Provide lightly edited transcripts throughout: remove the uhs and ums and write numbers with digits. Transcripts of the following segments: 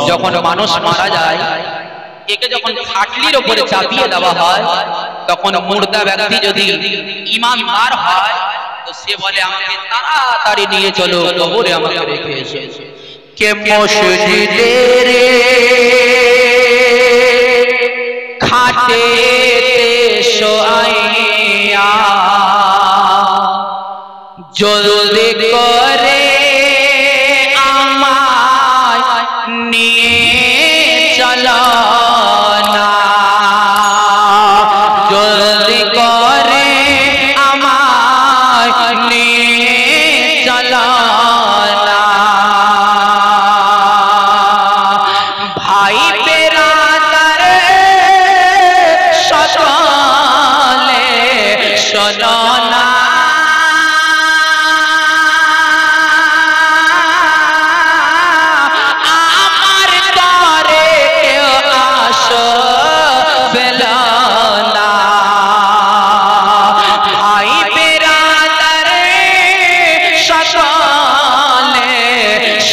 যখন মানুষ মারা যায় একে যখন খাটলির উপরে চাপিয়ে দেওয়া হয় তখন মুর্দা ব্যক্তি যদি ঈমানদার হয় তো সে বলে আমাকে তাড়াতাড়ি নিয়ে চলো কবরে আমাকে রেখে এসো কে মসজিদের খাটে শোয়াইয়া জলদি করে চলো না জলদি করে আমায় নিয়ে চলো না ভাই বেরাদার সকলে শোনো না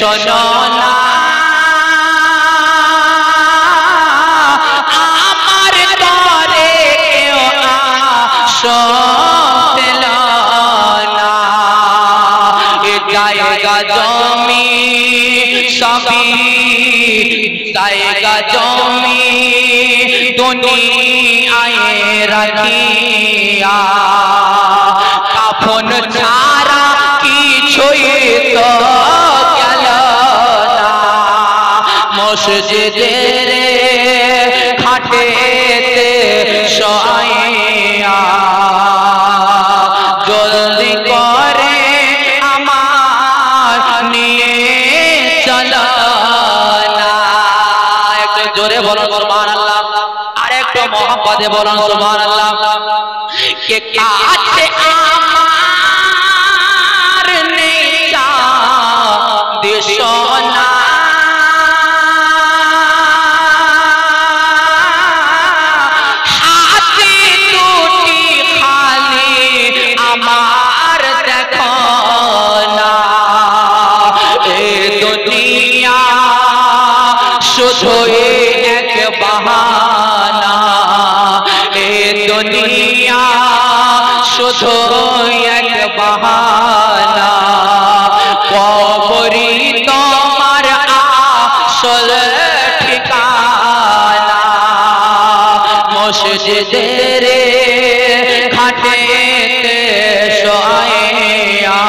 শোনো না আমার ঘরে কেউ আসো পেলো না এ জায়গা জমি সবই জায়গা জমি দুনিয়ায় রাখিয়া কাফন ছাড়া কিছুই তো মসজিদের খাটেতে শোয়াইয়া জলদি করে আমার নিয়ে চলো না একটু জোরে বলো সুবহানাল্লাহ আর একটু মহব্বতে বলো সুবহানাল্লাহ কে কাছে আমার নেই দেশো না শুধু এক বাহানা এ দুনিয়া শুধু এক বাহানা কবরি তোমার আসল ঠিকানা মসজিদের খাটেতে শোয়াইয়া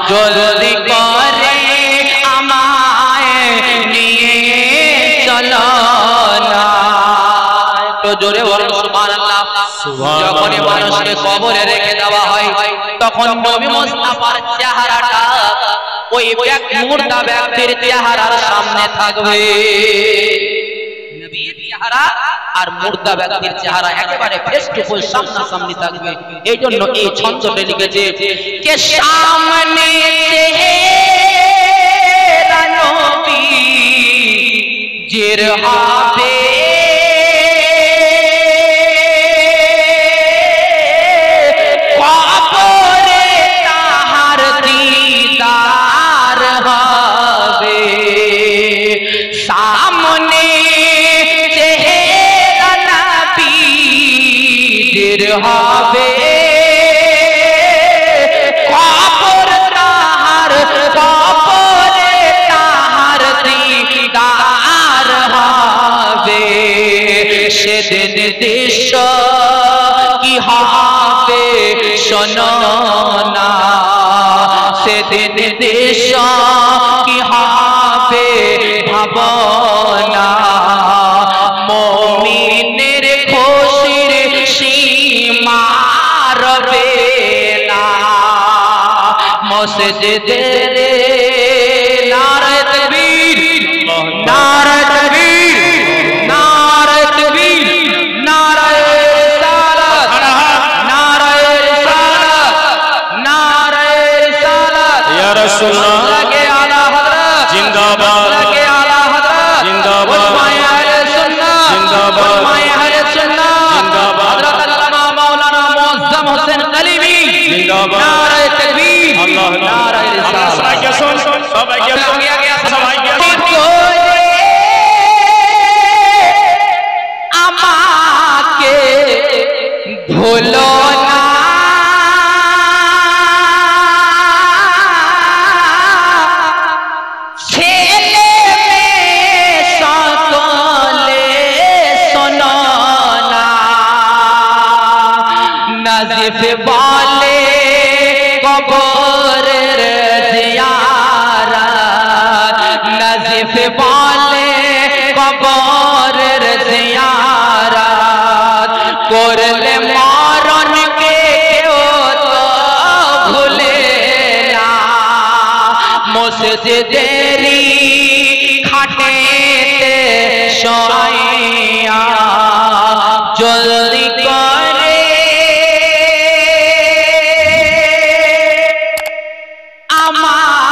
জলদি করে জোরে বলুন সুবহানাল্লাহ যখন মানুষকে কবরে রেখে দেওয়া হয় তখন নবী মুস্তাফার চেহারাটা ওই মুর্দা ব্যক্তির চেহারার সামনে থাকবে নবীর চেহারা আর মুর্দা ব্যক্তির চেহারা একেবারে ফেস টু ফেস সামনাসামনি থাকবে এইজন্য এই ছন্দটা লিখেছে কে সামনে চেহারা নবী জির হবে सामने चेहरा नबीर হবে কবর তাহার কবরে তাহার দিদার হবে সেদিন দৃশ্য কি হবে শোনো না সেদিন দৃশ্য কি হবে ভাবনা মুমিনের খুশির সীমা রবে না মসজিদের নারায়ে তাকবীর নারায়ে তাকবীর নারায়ে তাকবীর নারায়ে রিসালাত নারায়ে রিসালাত নারায়ে রিসালাত ইয়া রাসূলুল্লাহ লাগে আলা হযরত জিন্দাবাদ লাগে আলা হযরত জিন্দাবাদ ওলামায়ে আহলে সুন্নাহ জিন্দাবাদ ওলামায়ে আহলে সুন্নাহ জিন্দাবাদ হযরত আল্লামা মাওলানা মুআজ্জম হোসেন কলিমি জিন্দাবাদ নারায়ে তাকবীর আল্লাহ নারায়ে রিসালাত সবাইকে শুন সবাইকে ভুলো না ছেলে মেয়ে সকলে শোনো না নাজিফ বলে কবরের জিয়ারত নাজিফ বলে কবরের জিয়ারত করলে মরণকে কেউ তো ভুলে না মসজিদেরি খাটেতে শোয়া জলদি করে আমার